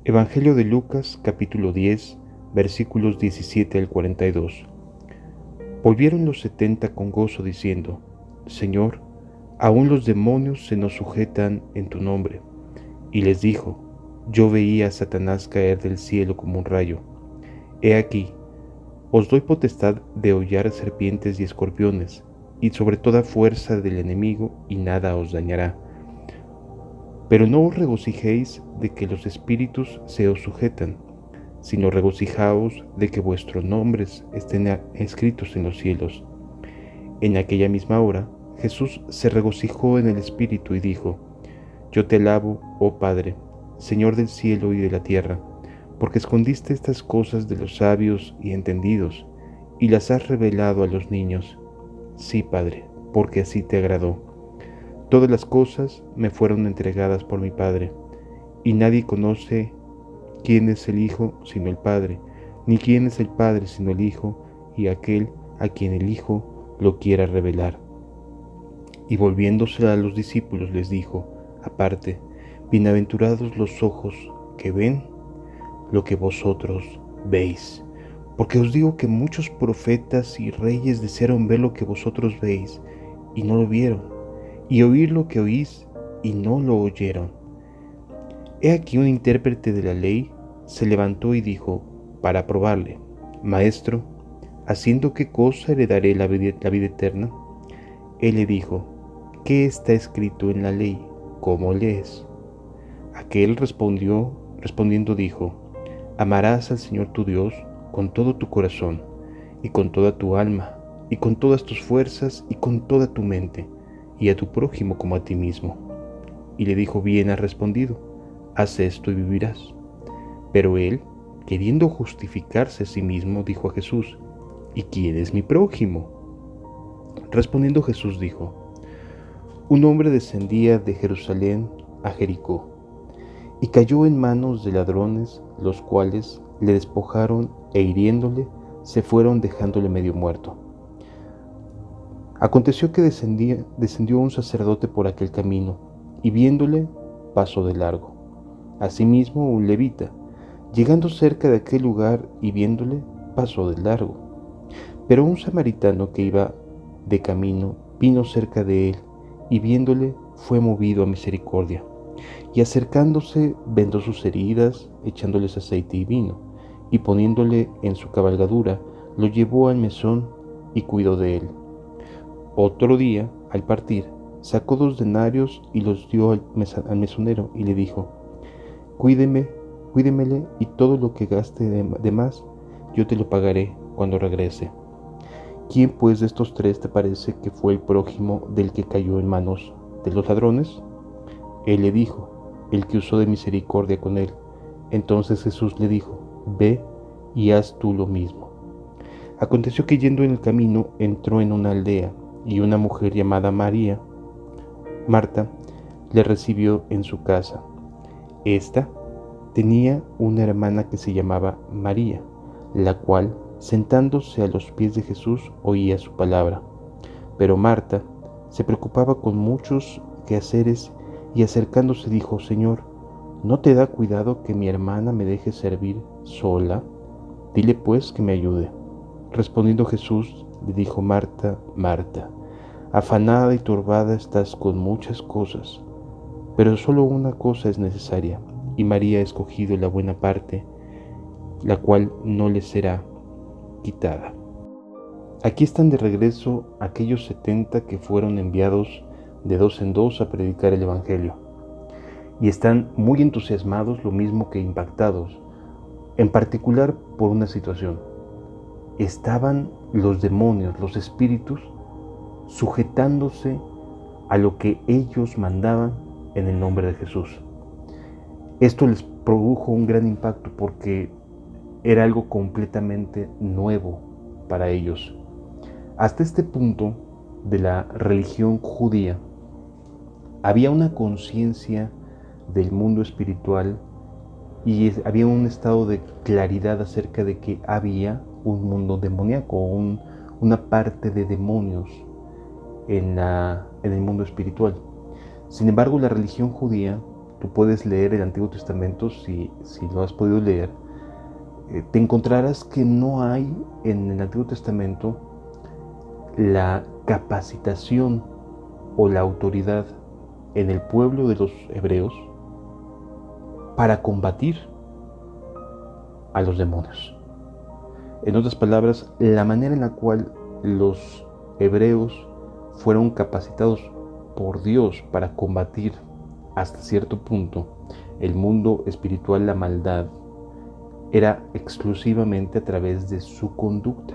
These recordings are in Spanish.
Evangelio de Lucas, capítulo 10, versículos 17 al 42. Volvieron los 70 con gozo diciendo: Señor, aún los demonios se nos sujetan en tu nombre. Y les dijo: Yo veía a Satanás caer del cielo como un rayo. He aquí, os doy potestad de hollar serpientes y escorpiones, y sobre toda fuerza del enemigo, y nada os dañará. Pero no os regocijéis de que los espíritus se os sujetan, sino regocijaos de que vuestros nombres estén escritos en los cielos. En aquella misma hora, Jesús se regocijó en el Espíritu y dijo: Yo te alabo, oh Padre, Señor del cielo y de la tierra, porque escondiste estas cosas de los sabios y entendidos, y las has revelado a los niños. Sí, Padre, porque así te agradó. Todas las cosas me fueron entregadas por mi Padre, y nadie conoce quién es el Hijo sino el Padre, ni quién es el Padre sino el Hijo, y aquel a quien el Hijo lo quiera revelar. Y volviéndose a los discípulos les dijo, aparte: Bienaventurados los ojos que ven lo que vosotros veis. Porque os digo que muchos profetas y reyes desearon ver lo que vosotros veis, y no lo vieron, y oír lo que oís, y no lo oyeron. He aquí un intérprete de la ley se levantó y dijo, para probarle: Maestro, ¿haciendo qué cosa heredaré la vida eterna? Él le dijo: ¿Qué está escrito en la ley? ¿Cómo lees? Aquel respondiendo dijo: Amarás al Señor tu Dios con todo tu corazón, y con toda tu alma, y con todas tus fuerzas, y con toda tu mente, y a tu prójimo como a ti mismo. Y le dijo: Bien has respondido, haz esto y vivirás. Pero él, queriendo justificarse a sí mismo, dijo a Jesús: ¿Y quién es mi prójimo? Respondiendo Jesús dijo: Un hombre descendía de Jerusalén a Jericó, y cayó en manos de ladrones, los cuales le despojaron e hiriéndole, se fueron dejándole medio muerto. Aconteció que descendió un sacerdote por aquel camino, y viéndole, pasó de largo. Asimismo un levita, llegando cerca de aquel lugar y viéndole, pasó de largo. Pero un samaritano que iba de camino vino cerca de él, y viéndole, fue movido a misericordia. Y acercándose, vendó sus heridas, echándoles aceite y vino, y poniéndole en su cabalgadura, lo llevó al mesón y cuidó de él. Otro día, al partir, sacó 2 denarios y los dio al mesonero y le dijo: Cuídemele, y todo lo que gaste de más, yo te lo pagaré cuando regrese. ¿Quién pues de estos 3 te parece que fue el prójimo del que cayó en manos de los ladrones? Él le dijo: el que usó de misericordia con él. Entonces Jesús le dijo: Ve y haz tú lo mismo. Aconteció que yendo en el camino entró en una aldea, y una mujer llamada Marta, le recibió en su casa. Esta tenía una hermana que se llamaba María, la cual, sentándose a los pies de Jesús, oía su palabra. Pero Marta se preocupaba con muchos quehaceres, y acercándose dijo: Señor, ¿no te da cuidado que mi hermana me deje servir sola? Dile pues que me ayude. Respondiendo Jesús, le dijo: Marta, Marta, afanada y turbada estás con muchas cosas, pero solo una cosa es necesaria, y María ha escogido la buena parte, la cual no le será quitada. Aquí están de regreso aquellos 70 que fueron enviados de 2 en 2 a predicar el Evangelio, y están muy entusiasmados, lo mismo que impactados, en particular por una situación. Estaban los demonios, los espíritus, sujetándose a lo que ellos mandaban en el nombre de Jesús. Esto les produjo un gran impacto porque era algo completamente nuevo para ellos. Hasta este punto de la religión judía había una conciencia del mundo espiritual y había un estado de claridad acerca de que había un mundo demoníaco, una parte de demonios en el mundo espiritual. Sin embargo, la religión judía tú puedes leer el Antiguo Testamento, si lo has podido leer, te encontrarás que no hay en el Antiguo Testamento la capacitación o la autoridad en el pueblo de los hebreos para combatir a los demonios. En otras palabras, la manera en la cual los hebreos fueron capacitados por Dios para combatir hasta cierto punto el mundo espiritual, la maldad, era exclusivamente a través de su conducta,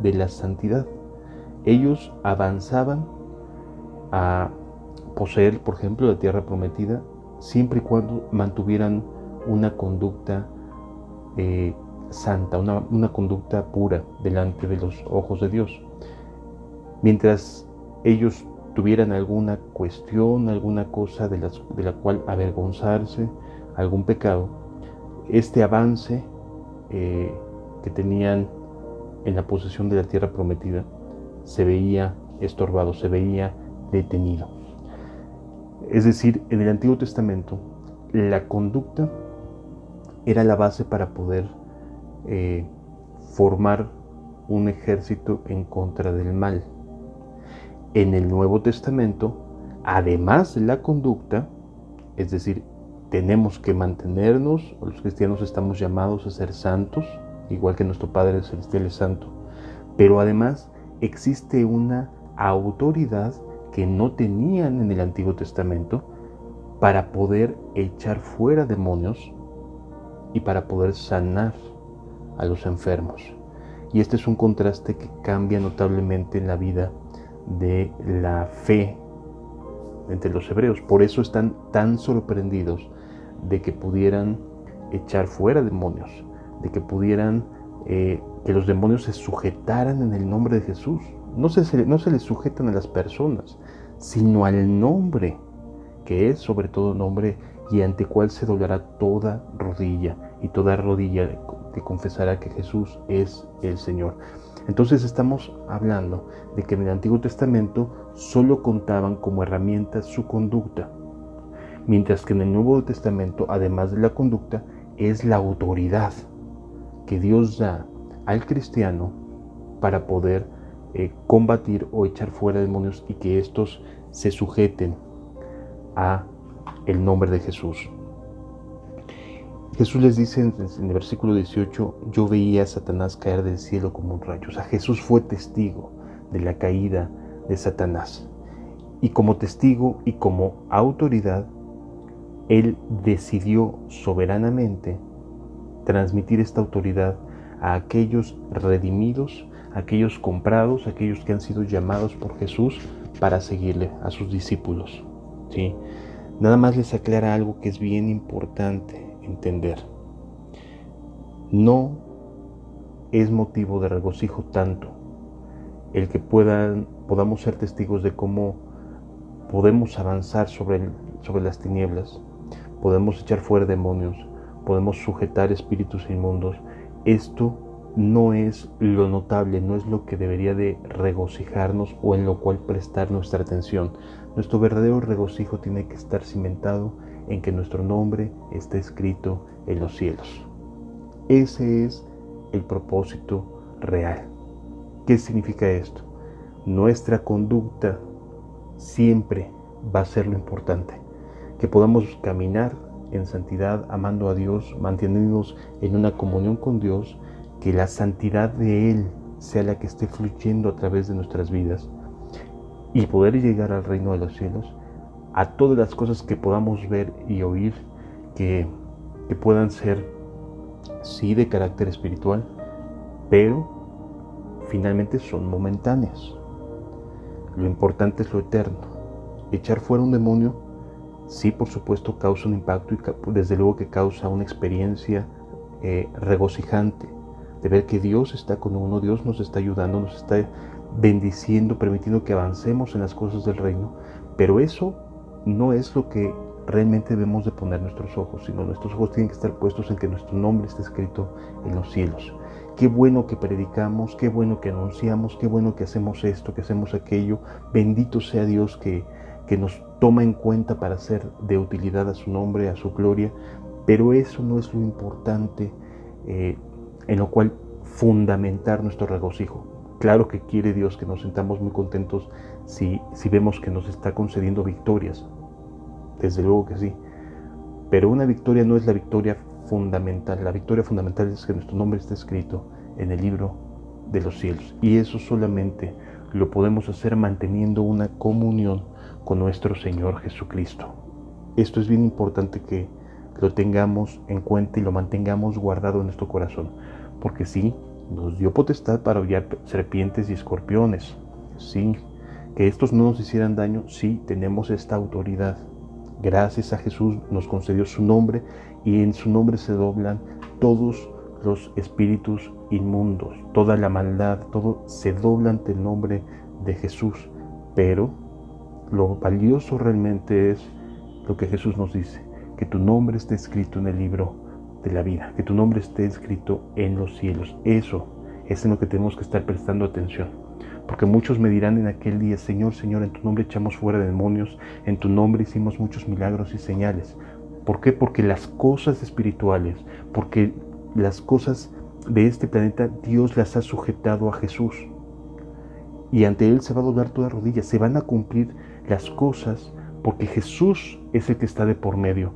de la santidad. Ellos avanzaban a poseer, por ejemplo, la tierra prometida, siempre y cuando mantuvieran una conducta santa, una conducta pura delante de los ojos de Dios. Mientras ellos tuvieran alguna cuestión, alguna cosa de la cual avergonzarse, algún pecado, este avance que tenían en la posesión de la tierra prometida se veía estorbado, se veía detenido. Es decir, en el Antiguo Testamento la conducta era la base para poder formar un ejército en contra del mal. En el Nuevo Testamento, además de la conducta, es decir, tenemos que mantenernos, los cristianos estamos llamados a ser santos, igual que nuestro Padre Celestial es santo, pero además existe una autoridad que no tenían en el Antiguo Testamento para poder echar fuera demonios y para poder sanar a los enfermos. Y este es un contraste que cambia notablemente en la vida de la fe entre los hebreos. Por eso están tan sorprendidos de que pudieran echar fuera demonios, de que pudieran que los demonios se sujetaran en el nombre de Jesús. No se les sujetan a las personas, sino al nombre, que es sobre todo nombre y ante cual se doblará toda rodilla, y toda rodilla que confesará que Jesús es el Señor. Entonces estamos hablando de que en el Antiguo Testamento solo contaban como herramienta su conducta, mientras que en el Nuevo Testamento, además de la conducta, es la autoridad que Dios da al cristiano para poder combatir o echar fuera demonios y que estos se sujeten a el nombre de Jesús. Jesús les dice en el versículo 18, yo veía a Satanás caer del cielo como un rayo. O sea, Jesús fue testigo de la caída de Satanás. Y como testigo y como autoridad, Él decidió soberanamente transmitir esta autoridad a aquellos redimidos, a aquellos comprados, a aquellos que han sido llamados por Jesús para seguirle, a sus discípulos. ¿Sí? Nada más les aclara algo que es bien importante entender. No es motivo de regocijo tanto el que podamos ser testigos de cómo podemos avanzar sobre las tinieblas, podemos echar fuera demonios, podemos sujetar espíritus inmundos. Esto no es lo notable, no es lo que debería de regocijarnos o en lo cual prestar nuestra atención. Nuestro verdadero regocijo tiene que estar cimentado en que nuestro nombre esté escrito en los cielos. Ese es el propósito real. ¿Qué significa esto? Nuestra conducta siempre va a ser lo importante. Que podamos caminar en santidad, amando a Dios, manteniéndonos en una comunión con Dios, que la santidad de Él sea la que esté fluyendo a través de nuestras vidas y poder llegar al reino de los cielos, a todas las cosas que podamos ver y oír que puedan ser, sí, de carácter espiritual, pero finalmente son momentáneas. Lo importante es lo eterno. Echar fuera un demonio, sí, por supuesto, causa un impacto y desde luego que causa una experiencia regocijante de ver que Dios está con uno, Dios nos está ayudando, nos está bendiciendo, permitiendo que avancemos en las cosas del reino, pero eso no es lo que realmente debemos de poner nuestros ojos, sino nuestros ojos tienen que estar puestos en que nuestro nombre esté escrito en los cielos. Qué bueno que predicamos, qué bueno que anunciamos, qué bueno que hacemos esto, que hacemos aquello. Bendito sea Dios que que nos toma en cuenta para ser de utilidad a su nombre, a su gloria, pero eso no es lo importante en lo cual fundamentar nuestro regocijo. Claro que quiere Dios que nos sintamos muy contentos si vemos que nos está concediendo victorias, desde luego que sí, pero una victoria no es la victoria fundamental. La victoria fundamental es que nuestro nombre esté escrito en el libro de los cielos, y eso solamente lo podemos hacer manteniendo una comunión con nuestro Señor Jesucristo. Esto es bien importante que lo tengamos en cuenta y lo mantengamos guardado en nuestro corazón, porque sí, nos dio potestad para hollar serpientes y escorpiones, sí, que estos no nos hicieran daño, sí, tenemos esta autoridad. Gracias a Jesús nos concedió su nombre, y en su nombre se doblan todos los espíritus inmundos, toda la maldad, todo se dobla ante el nombre de Jesús. Pero lo valioso realmente es lo que Jesús nos dice: que tu nombre esté escrito en el libro de la vida, que tu nombre esté escrito en los cielos. Eso es en lo que tenemos que estar prestando atención, porque muchos me dirán en aquel día: Señor, Señor, en tu nombre echamos fuera demonios, en tu nombre hicimos muchos milagros y señales. ¿Por qué? Porque las cosas espirituales, porque las cosas de este planeta, Dios las ha sujetado a Jesús, y ante Él se va a doblar toda rodilla, se van a cumplir las cosas, porque Jesús es el que está de por medio.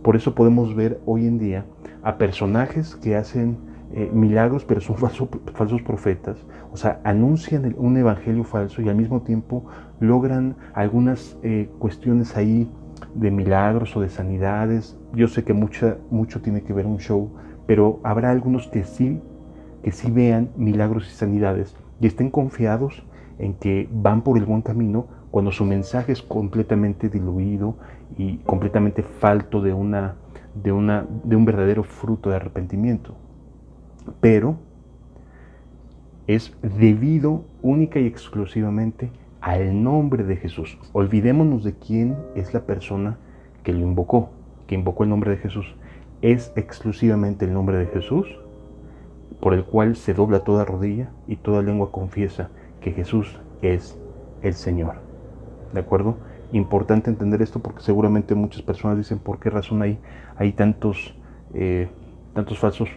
Por eso podemos ver hoy en día a personajes que hacen milagros, pero son falsos profetas. O sea, anuncian un evangelio falso y al mismo tiempo logran algunas cuestiones ahí de milagros o de sanidades. Yo sé que mucho tiene que ver un show, pero habrá algunos que sí vean milagros y sanidades y estén confiados en que van por el buen camino, cuando su mensaje es completamente diluido y completamente falto de un verdadero fruto de arrepentimiento. Pero es debido única y exclusivamente al nombre de Jesús. Olvidémonos de quién es la persona que lo invocó, que invocó el nombre de Jesús. Es exclusivamente el nombre de Jesús por el cual se dobla toda rodilla y toda lengua confiesa que Jesús es el Señor. ¿De acuerdo? Importante entender esto, porque seguramente muchas personas dicen: ¿por qué razón hay tantos falsos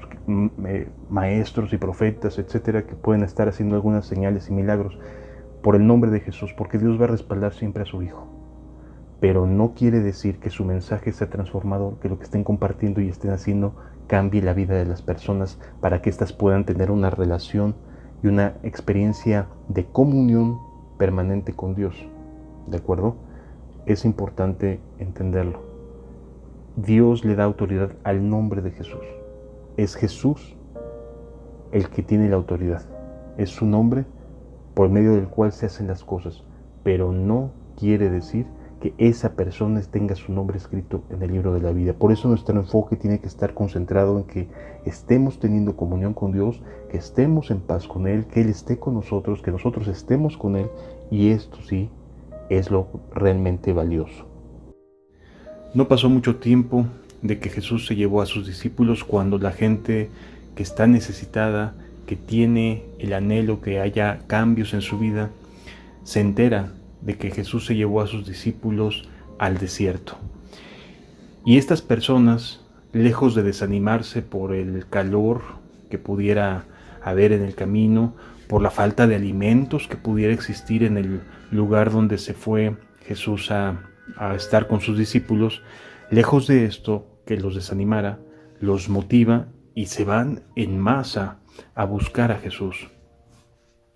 maestros y profetas, etcétera, que pueden estar haciendo algunas señales y milagros? Por el nombre de Jesús, porque Dios va a respaldar siempre a su Hijo. Pero no quiere decir que su mensaje sea transformador, que lo que estén compartiendo y estén haciendo cambie la vida de las personas, para que éstas puedan tener una relación y una experiencia de comunión permanente con Dios. ¿De acuerdo? Es importante entenderlo. Dios le da autoridad al nombre de Jesús. Es Jesús el que tiene la autoridad. Es su nombre por medio del cual se hacen las cosas, pero no quiere decir que esa persona tenga su nombre escrito en el libro de la vida. Por eso nuestro enfoque tiene que estar concentrado en que estemos teniendo comunión con Dios, que estemos en paz con Él, que Él esté con nosotros, que nosotros estemos con Él, y esto sí es lo realmente valioso. No pasó mucho tiempo de que Jesús se llevó a sus discípulos, cuando la gente que está necesitada, que tiene el anhelo que haya cambios en su vida, se entera de que Jesús se llevó a sus discípulos al desierto. Y estas personas, lejos de desanimarse por el calor que pudiera haber en el camino, por la falta de alimentos que pudiera existir en el lugar donde se fue Jesús a estar con sus discípulos, lejos de esto que los desanimara, los motiva y se van en masa a buscar a Jesús.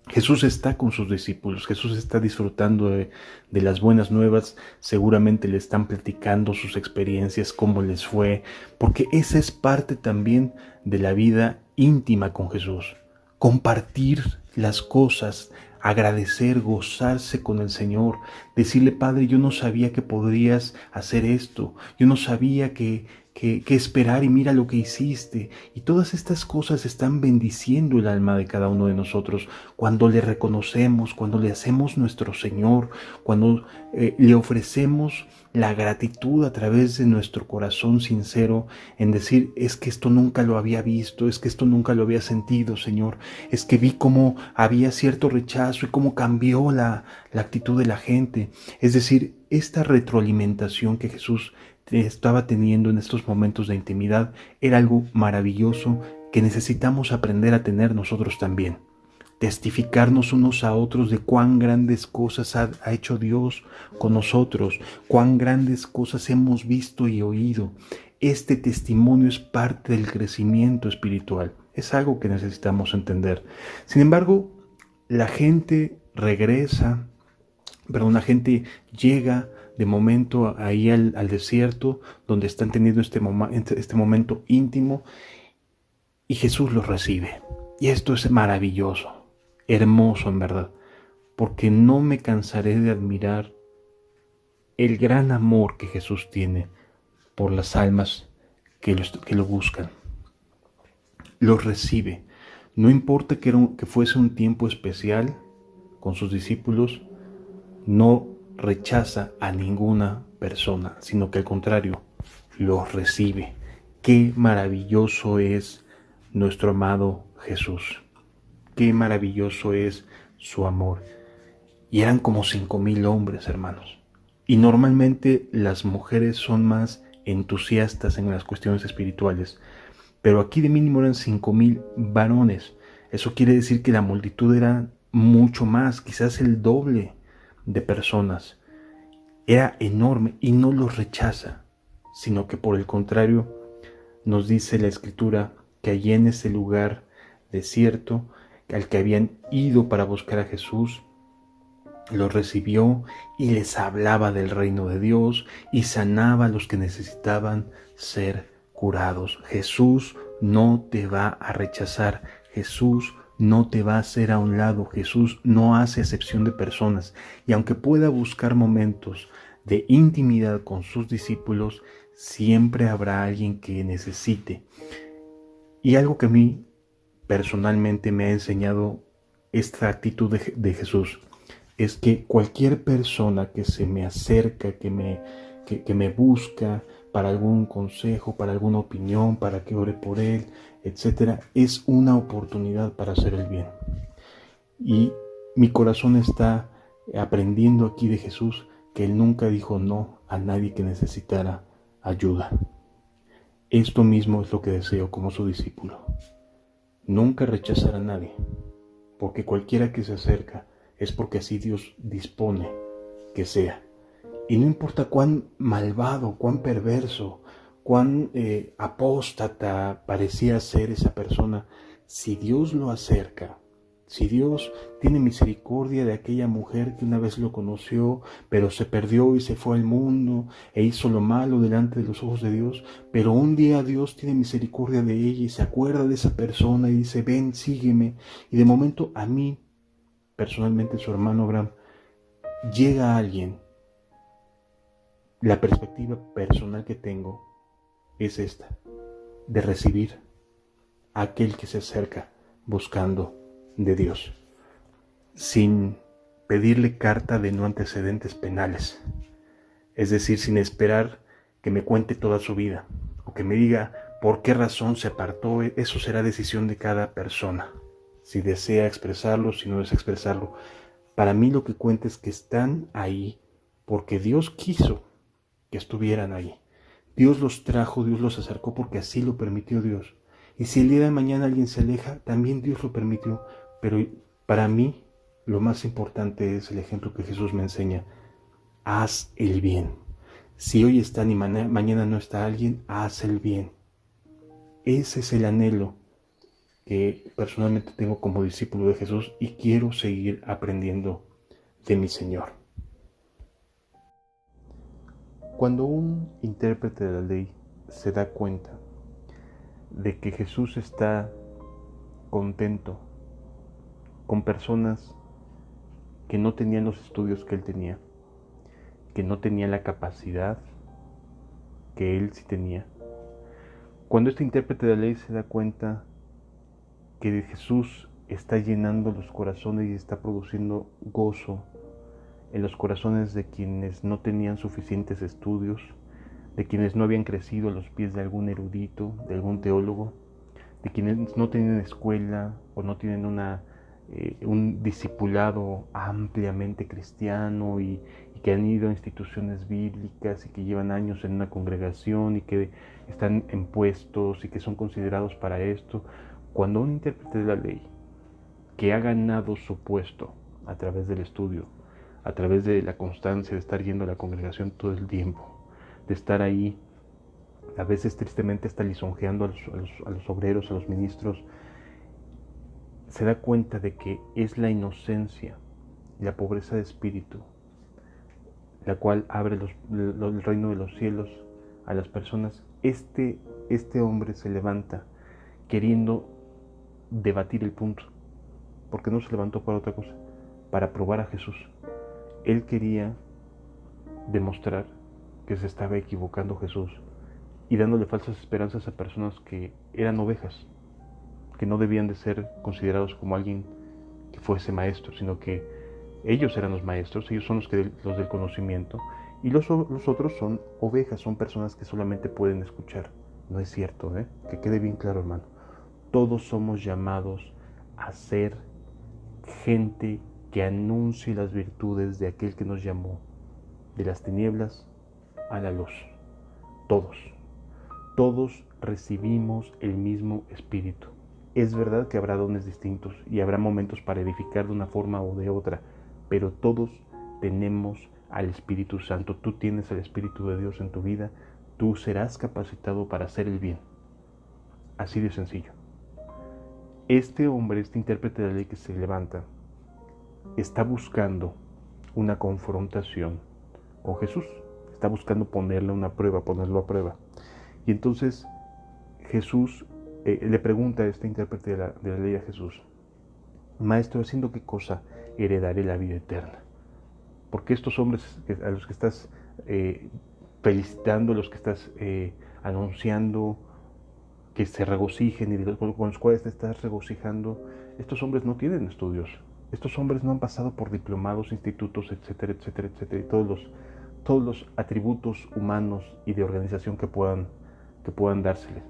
Jesús está con sus discípulos, Jesús está disfrutando de las buenas nuevas, seguramente le están platicando sus experiencias, cómo les fue, porque esa es parte también de la vida íntima con Jesús. Compartir las cosas, agradecer, gozarse con el Señor, decirle: Padre, yo no sabía que podrías hacer esto, yo no sabía que que esperar y mira lo que hiciste. Y todas estas cosas están bendiciendo el alma de cada uno de nosotros cuando le reconocemos, cuando le hacemos nuestro Señor, cuando le ofrecemos la gratitud a través de nuestro corazón sincero en decir, es que esto nunca lo había visto, es que esto nunca lo había sentido, Señor, es que vi cómo había cierto rechazo y cómo cambió la actitud de la gente. Es decir, esta retroalimentación que Jesús estaba teniendo en estos momentos de intimidad era algo maravilloso que necesitamos aprender a tener nosotros también. Testificarnos unos a otros de cuán grandes cosas ha hecho Dios con nosotros, cuán grandes cosas hemos visto y oído. Este testimonio es parte del crecimiento espiritual. Es algo que necesitamos entender. Sin embargo, la gente la gente llega de momento ahí al desierto donde están teniendo este momento íntimo y Jesús los recibe. Y esto es maravilloso, hermoso en verdad, porque no me cansaré de admirar el gran amor que Jesús tiene por las almas que lo buscan. Los recibe. No importa que fuese un tiempo especial con sus discípulos, no rechaza a ninguna persona, sino que al contrario, los recibe. Qué maravilloso es nuestro amado Jesús. Qué maravilloso es su amor. Y eran como 5,000 hombres, hermanos. Y normalmente las mujeres son más entusiastas en las cuestiones espirituales. Pero aquí de mínimo eran 5,000 varones. Eso quiere decir que la multitud era mucho más, quizás el doble de personas. Era enorme y no los rechaza, sino que por el contrario nos dice la Escritura que allí en ese lugar desierto al que habían ido para buscar a Jesús, los recibió y les hablaba del reino de Dios y sanaba a los que necesitaban ser curados. Jesús no te va a rechazar. Jesús no te va a hacer a un lado. Jesús no hace acepción de personas. Y aunque pueda buscar momentos de intimidad con sus discípulos, siempre habrá alguien que necesite. Y algo que a mí personalmente me ha enseñado esta actitud de Jesús es que cualquier persona que se me acerca, que me busca para algún consejo, para alguna opinión, para que ore por él, etc., es una oportunidad para hacer el bien. Y mi corazón está aprendiendo aquí de Jesús que él nunca dijo no a nadie que necesitara ayuda. Esto mismo es lo que deseo como su discípulo. Nunca rechazar a nadie, porque cualquiera que se acerca es porque así Dios dispone que sea. Y no importa cuán malvado, cuán perverso, cuán apóstata parecía ser esa persona, si Dios lo acerca, si Dios tiene misericordia de aquella mujer que una vez lo conoció, pero se perdió y se fue al mundo e hizo lo malo delante de los ojos de Dios, pero un día Dios tiene misericordia de ella y se acuerda de esa persona y dice, ven, sígueme. Y de momento a mí, personalmente su hermano Abraham, llega alguien. La perspectiva personal que tengo es esta, de recibir a aquel que se acerca buscando de Dios, sin pedirle carta de no antecedentes penales, es decir, sin esperar que me cuente toda su vida o que me diga por qué razón se apartó. Eso será decisión de cada persona, si desea expresarlo, si no desea expresarlo. Para mí lo que cuenta es que están ahí porque Dios quiso que estuvieran ahí. Dios los trajo, Dios los acercó porque así lo permitió Dios. Y si el día de mañana alguien se aleja, también Dios lo permitió. Pero para mí lo más importante es el ejemplo que Jesús me enseña. Haz el bien. Si hoy están y mañana no está alguien, haz el bien. Ese es el anhelo que personalmente tengo como discípulo de Jesús y quiero seguir aprendiendo de mi Señor. Cuando un intérprete de la ley se da cuenta de que Jesús está contento con personas que no tenían los estudios que él tenía, que no tenían la capacidad que él sí tenía, Cuando este intérprete de la ley se da cuenta que Jesús está llenando los corazones y está produciendo gozo en los corazones de quienes no tenían suficientes estudios, de quienes no habían crecido a los pies de algún erudito, de algún teólogo, de quienes no tienen escuela o no tienen un discipulado ampliamente cristiano y que han ido a instituciones bíblicas y que llevan años en una congregación y que están en puestos y que son considerados para esto. Cuando un intérprete de la ley que ha ganado su puesto a través del estudio, a través de la constancia de estar yendo a la congregación todo el tiempo, de estar ahí, a veces tristemente está lisonjeando a los obreros, a los ministros, se da cuenta de que es la inocencia y la pobreza de espíritu la cual abre el reino de los cielos a las personas. Este hombre se levanta queriendo debatir el punto, porque no se levantó para otra cosa, para probar a Jesús. Él quería demostrar que se estaba equivocando Jesús y dándole falsas esperanzas a personas que eran ovejas, que no debían de ser considerados como alguien que fuese maestro, sino que ellos eran los maestros, ellos son los del conocimiento, y los otros son ovejas, son personas que solamente pueden escuchar. No es cierto, que quede bien claro, hermano. Todos somos llamados a ser gente que anuncie las virtudes de aquel que nos llamó de las tinieblas a la luz. Todos recibimos el mismo espíritu. Es verdad que habrá dones distintos y habrá momentos para edificar de una forma o de otra, pero todos tenemos al Espíritu Santo. Tú tienes al Espíritu de Dios en tu vida, tú serás capacitado para hacer el bien. Así de sencillo. Este hombre, este intérprete de la ley que se levanta, está buscando una confrontación con Jesús. Está buscando ponerlo a prueba. Y entonces Jesús le pregunta a este intérprete de la ley a Jesús: Maestro, ¿haciendo qué cosa heredaré la vida eterna? Porque estos hombres a los que estás felicitando, los que estás anunciando que se regocijen y con los cuales te estás regocijando, estos hombres no tienen estudios. Estos hombres no han pasado por diplomados, institutos, etcétera, etcétera, etcétera, y todos los atributos humanos y de organización que puedan dárseles.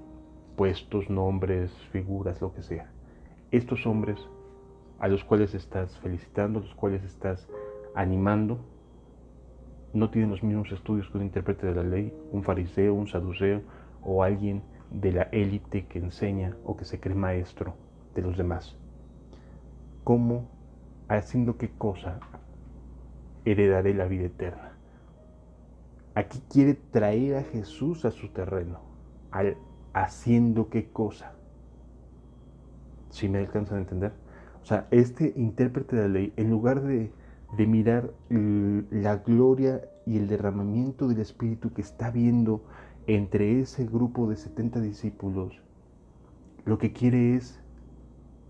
Puestos, nombres, figuras, lo que sea. Estos hombres a los cuales estás felicitando, a los cuales estás animando, no tienen los mismos estudios que un intérprete de la ley, un fariseo, un saduceo o alguien de la élite que enseña o que se cree maestro de los demás. ¿Cómo, haciendo qué cosa, heredaré la vida eterna? Aquí quiere traer a Jesús a su terreno, al haciendo qué cosa. ¿Sí me alcanzan a entender? O sea, este intérprete de la ley, en lugar de mirar la gloria y el derramamiento del Espíritu que está viendo entre ese grupo de 70 discípulos, lo que quiere es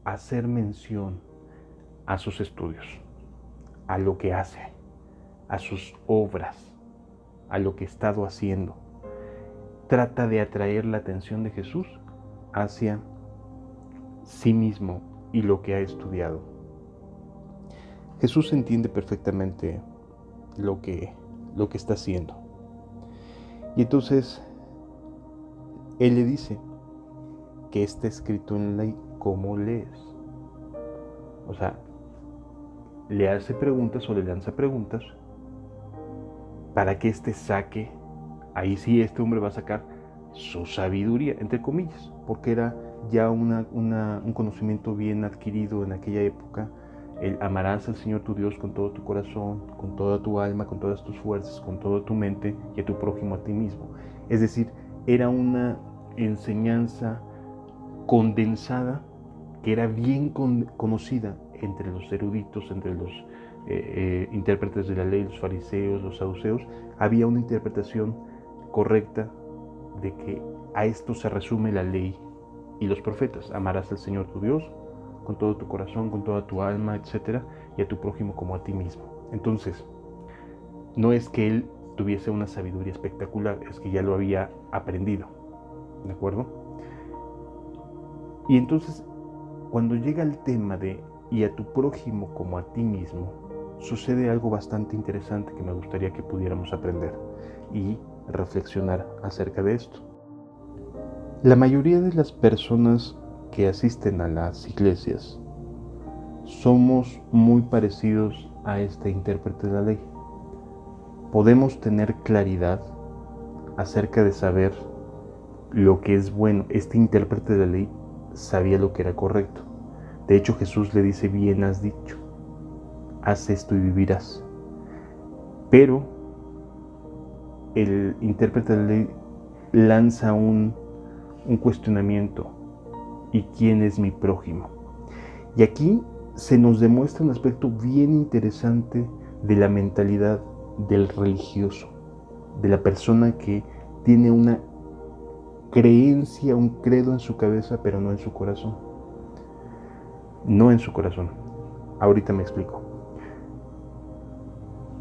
hacer mención a sus estudios, a lo que hace, a sus obras, a lo que ha estado haciendo. Trata de atraer la atención de Jesús hacia sí mismo y lo que ha estudiado. Jesús entiende perfectamente lo que está haciendo. Y entonces Él le dice: ¿qué está escrito en la ley? ¿Cómo lees? O sea, le hace preguntas o le lanza preguntas para que éste saque, ahí sí este hombre va a sacar su sabiduría, entre comillas, porque era ya un conocimiento bien adquirido en aquella época. El amarás al Señor tu Dios con todo tu corazón, con toda tu alma, con todas tus fuerzas, con toda tu mente, y a tu prójimo a ti mismo. Es decir, era una enseñanza condensada que era bien conocida entre los eruditos, entre los intérpretes de la ley, los fariseos, los saduceos. Había una interpretación correcta de que a esto se resume la ley y los profetas: amarás al Señor tu Dios con todo tu corazón, con toda tu alma, etc., y a tu prójimo como a ti mismo. Entonces, no es que él tuviese una sabiduría espectacular, es que ya lo había aprendido, ¿de acuerdo? Y entonces, cuando llega el tema de y a tu prójimo como a ti mismo, sucede algo bastante interesante que me gustaría que pudiéramos aprender y reflexionar acerca de esto. La mayoría de las personas que asisten a las iglesias somos muy parecidos a este intérprete de la ley. Podemos tener claridad acerca de saber lo que es bueno. Este intérprete de la ley sabía lo que era correcto. De hecho, Jesús le dice: bien has dicho, haz esto y vivirás. Pero el intérprete de la ley lanza un cuestionamiento: ¿y quién es mi prójimo? Y aquí se nos demuestra un aspecto bien interesante de la mentalidad del religioso, de la persona que tiene una creencia, un credo en su cabeza, pero no en su corazón. No en su corazón. Ahorita me explico.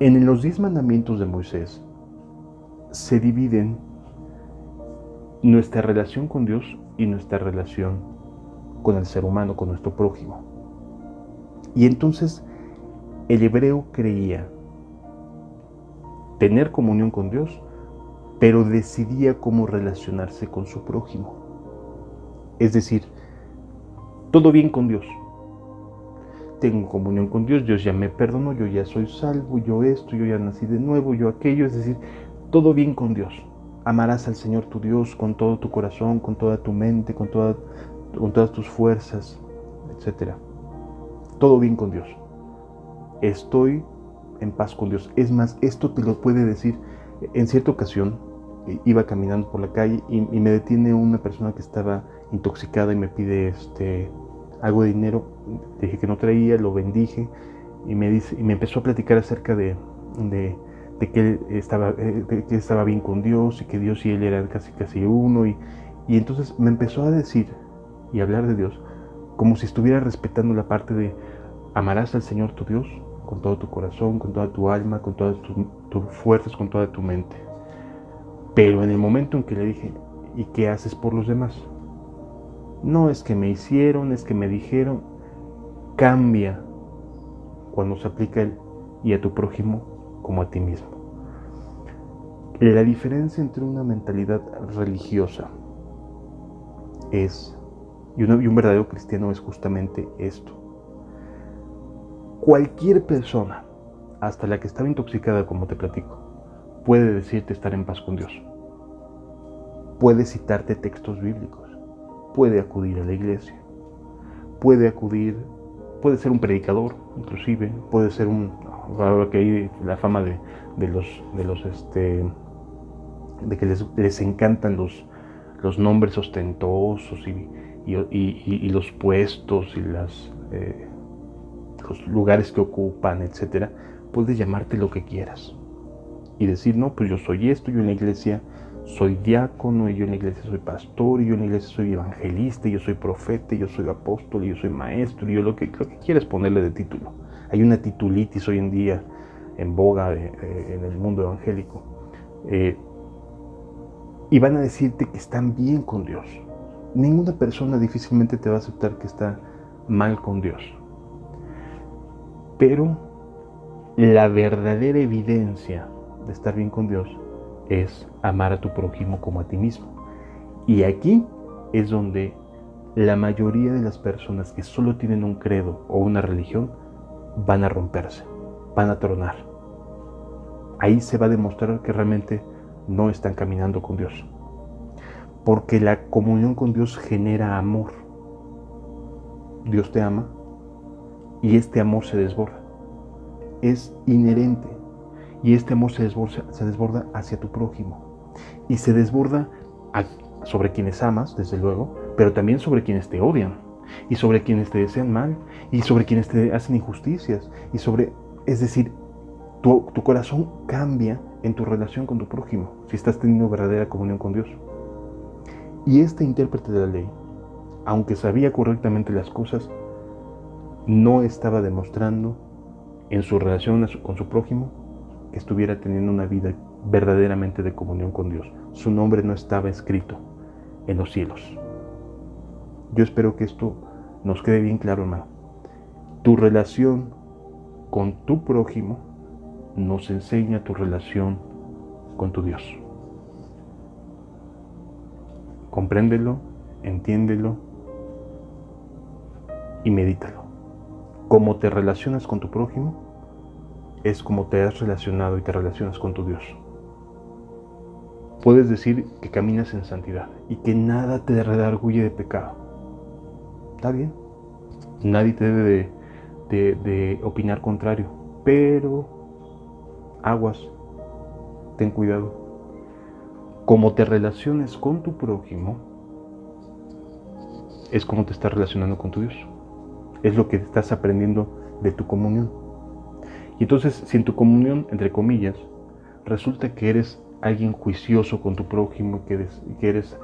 En los 10 mandamientos de Moisés se dividen nuestra relación con Dios y nuestra relación con el ser humano, con nuestro prójimo. Y entonces el hebreo creía tener comunión con Dios, pero decidía cómo relacionarse con su prójimo. Es decir, todo bien con Dios. Tengo comunión con Dios, Dios ya me perdonó, yo ya soy salvo, yo esto, yo ya nací de nuevo, yo aquello. Es decir, todo bien con Dios. Amarás al Señor tu Dios con todo tu corazón, con toda tu mente, con todas tus fuerzas, etc. Todo bien con Dios. Estoy en paz con Dios. Es más, esto te lo puede decir. En cierta ocasión iba caminando por la calle y me detiene una persona que estaba intoxicada y me pide algo de dinero. Dije que no traía, lo bendije y me empezó a platicar acerca de que él estaba bien con Dios y que Dios y él eran casi uno, y entonces me empezó a decir y hablar de Dios como si estuviera respetando la parte de amarás al Señor tu Dios con todo tu corazón, con toda tu alma, con todas tus fuerzas, con toda tu mente. Pero en el momento en que le dije: ¿y qué haces por los demás? No es que me hicieron, es que me dijeron. Cambia cuando se aplica el y a tu prójimo como a ti mismo. La diferencia entre una mentalidad religiosa y un verdadero cristiano es justamente esto. Cualquier persona, hasta la que estaba intoxicada, como te platico, puede decirte estar en paz con Dios. Puede citarte textos bíblicos, puede acudir a la iglesia, puede ser un predicador, inclusive, puede ser ahora que hay la fama de que les encantan los nombres ostentosos y los puestos y los lugares que ocupan, etcétera. Puedes llamarte lo que quieras y decir: no, pues yo soy esto, yo en la iglesia soy diácono, y yo en la iglesia soy pastor, y yo en la iglesia soy evangelista, y yo soy profeta, y yo soy apóstol, y yo soy maestro, y yo lo que quieras ponerle de título. Hay una titulitis hoy en día en boga en el mundo evangélico. Y van a decirte que están bien con Dios. Ninguna persona difícilmente te va a aceptar que está mal con Dios. Pero la verdadera evidencia de estar bien con Dios es amar a tu prójimo como a ti mismo. Y aquí es donde la mayoría de las personas que solo tienen un credo o una religión van a romperse, van a tronar. Ahí se va a demostrar que realmente no están caminando con Dios. Porque la comunión con Dios genera amor. Dios te ama y este amor se desborda. Es inherente. Y este amor se desborda hacia tu prójimo. Y se desborda sobre quienes amas, desde luego, pero también sobre quienes te odian, y sobre quienes te desean mal, y sobre quienes te hacen injusticias, es decir, tu corazón cambia en tu relación con tu prójimo, si estás teniendo verdadera comunión con Dios. Y este intérprete de la ley, aunque sabía correctamente las cosas, no estaba demostrando en su relación con su prójimo que estuviera teniendo una vida verdaderamente de comunión con Dios. Su nombre no estaba escrito en los cielos. Yo espero que esto nos quede bien claro, hermano. Tu relación con tu prójimo nos enseña tu relación con tu Dios. Compréndelo, entiéndelo y medítalo. Cómo te relacionas con tu prójimo es como te has relacionado y te relacionas con tu Dios. Puedes decir que caminas en santidad y que nada te redarguye de pecado. Está bien. Nadie te debe de opinar contrario. Pero aguas, ten cuidado. Como te relaciones con tu prójimo, es como te estás relacionando con tu Dios. Es lo que estás aprendiendo de tu comunión. Y entonces, si en tu comunión, entre comillas, resulta que eres alguien juicioso con tu prójimo, que eres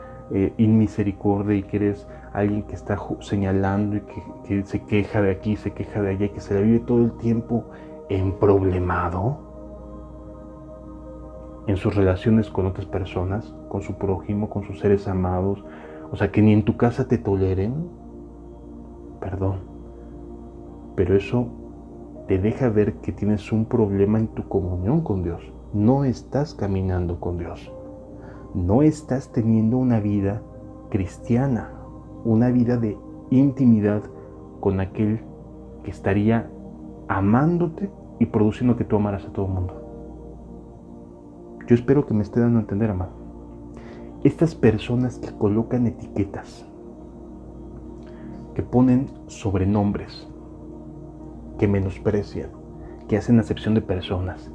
inmisericordia y que eres alguien que está señalando y que se queja de aquí, se queja de allá y que se la vive todo el tiempo emproblemado en sus relaciones con otras personas, con su prójimo, con sus seres amados, o sea, que ni en tu casa te toleren, perdón, pero eso te deja ver que tienes un problema en tu comunión con Dios. No estás caminando con Dios. No estás teniendo una vida cristiana, una vida de intimidad con aquel que estaría amándote y produciendo que tú amaras a todo el mundo. Yo espero que me esté dando a entender, amado. Estas personas que colocan etiquetas, que ponen sobrenombres, que menosprecian, que hacen acepción de personas,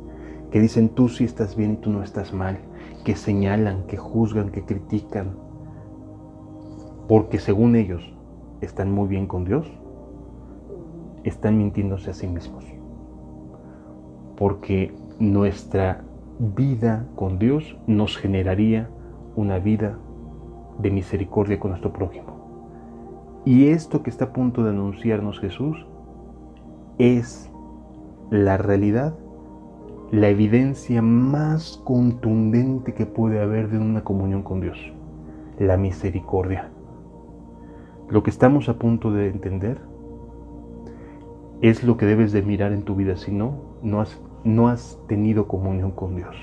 que dicen tú sí estás bien y tú no estás mal, que señalan, que juzgan, que critican, porque según ellos están muy bien con Dios, están mintiéndose a sí mismos. Porque nuestra vida con Dios nos generaría una vida de misericordia con nuestro prójimo. Y esto que está a punto de anunciarnos Jesús es la realidad, la evidencia más contundente que puede haber de una comunión con Dios, la misericordia. Lo que estamos a punto de entender es lo que debes de mirar en tu vida, si no has tenido comunión con Dios.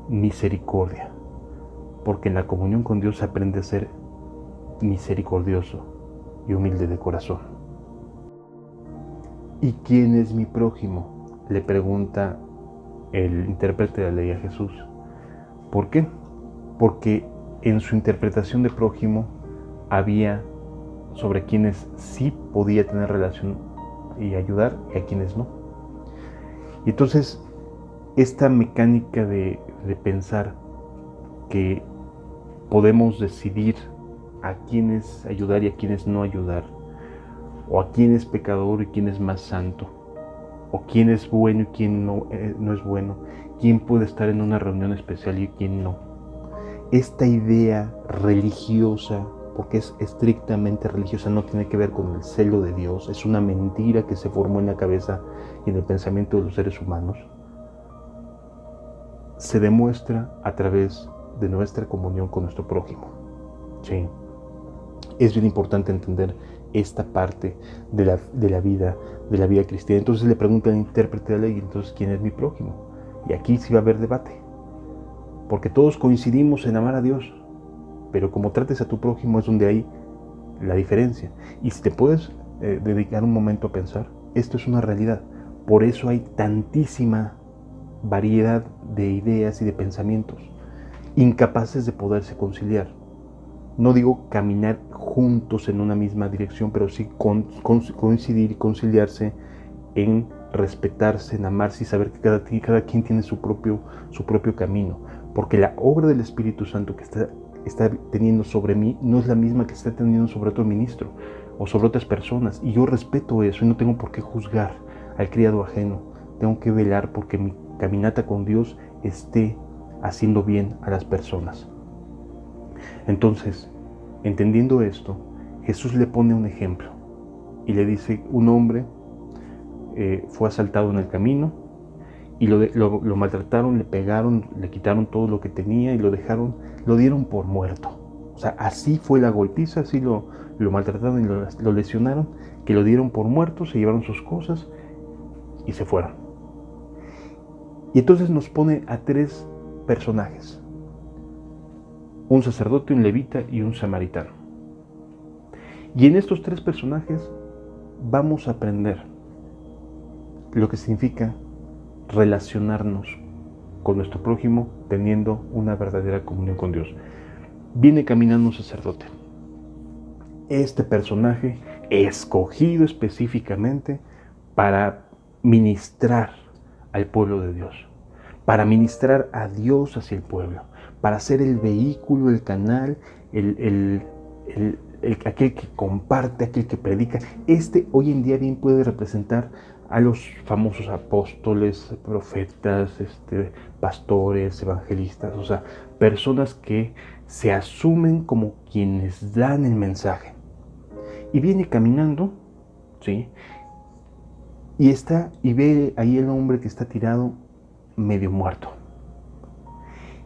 Misericordia, porque en la comunión con Dios se aprende a ser misericordioso y humilde de corazón. ¿Y quién es mi prójimo?, le pregunta el intérprete de la ley a Jesús. ¿Por qué? Porque en su interpretación de prójimo había sobre quienes sí podía tener relación y ayudar y a quienes no. Y entonces esta mecánica de pensar que podemos decidir a quienes ayudar y a quienes no ayudar, o a quién es pecador y quién es más santo, o quién es bueno y quién no es bueno, quién puede estar en una reunión especial y quién no. Esta idea religiosa, porque es estrictamente religiosa, no tiene que ver con el celo de Dios, es una mentira que se formó en la cabeza y en el pensamiento de los seres humanos, se demuestra a través de nuestra comunión con nuestro prójimo. Sí. Es bien importante entender esta parte de la vida cristiana. Entonces le pregunta al intérprete de la ley, entonces, ¿quién es mi prójimo? Y aquí sí va a haber debate, porque todos coincidimos en amar a Dios, pero como trates a tu prójimo es donde hay la diferencia. Y si te puedes dedicar un momento a pensar, esto es una realidad. Por eso hay tantísima variedad de ideas y de pensamientos, incapaces de poderse conciliar. No digo caminar juntos en una misma dirección, pero sí coincidir y conciliarse en respetarse, en amarse y saber que cada quien tiene su propio camino. Porque la obra del Espíritu Santo que está teniendo sobre mí no es la misma que está teniendo sobre otro ministro o sobre otras personas. Y yo respeto eso y no tengo por qué juzgar al criado ajeno. Tengo que velar porque mi caminata con Dios esté haciendo bien a las personas. Entonces, entendiendo esto, Jesús le pone un ejemplo y le dice, un hombre fue asaltado en el camino y lo maltrataron, le pegaron, le quitaron todo lo que tenía y lo dieron por muerto. O sea, así fue la golpiza, así lo maltrataron y lo lesionaron, que lo dieron por muerto, se llevaron sus cosas y se fueron. Y entonces nos pone a 3 personajes: un sacerdote, un levita y un samaritano. Y en estos 3 personajes vamos a aprender lo que significa relacionarnos con nuestro prójimo teniendo una verdadera comunión con Dios. Viene caminando un sacerdote. Este personaje escogido específicamente para ministrar al pueblo de Dios, para ministrar a Dios hacia el pueblo, para ser el vehículo, el canal, aquel que comparte, aquel que predica. Hoy en día bien puede representar a los famosos apóstoles, profetas, pastores, evangelistas, o sea, personas que se asumen como quienes dan el mensaje. Y viene caminando, ¿sí? Y ve ahí el hombre que está tirado medio muerto.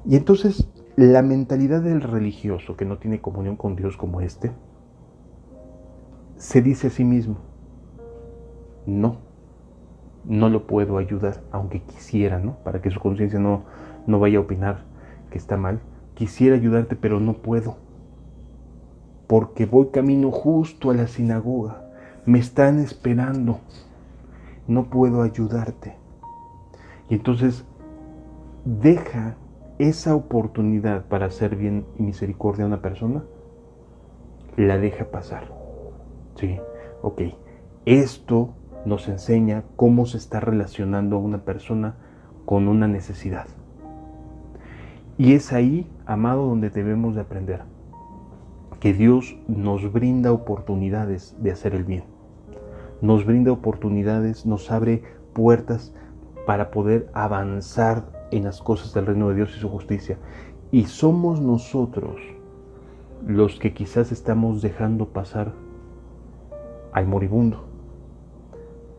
Y entonces la mentalidad del religioso que no tiene comunión con Dios como se dice a sí mismo: no lo puedo ayudar, aunque quisiera, ¿no? Para que su conciencia no vaya a opinar que está mal. Quisiera ayudarte, pero no puedo, porque voy camino justo a la sinagoga, me están esperando, no puedo ayudarte. Y entonces deja esa oportunidad para hacer bien y misericordia a una persona, la deja pasar. Sí, ok. Esto nos enseña cómo se está relacionando una persona con una necesidad. Y es ahí, amado, donde debemos de aprender que Dios nos brinda oportunidades de hacer el bien. Nos brinda oportunidades, nos abre puertas para poder avanzar en las cosas del reino de Dios y su justicia. Y somos nosotros los que quizás estamos dejando pasar al moribundo,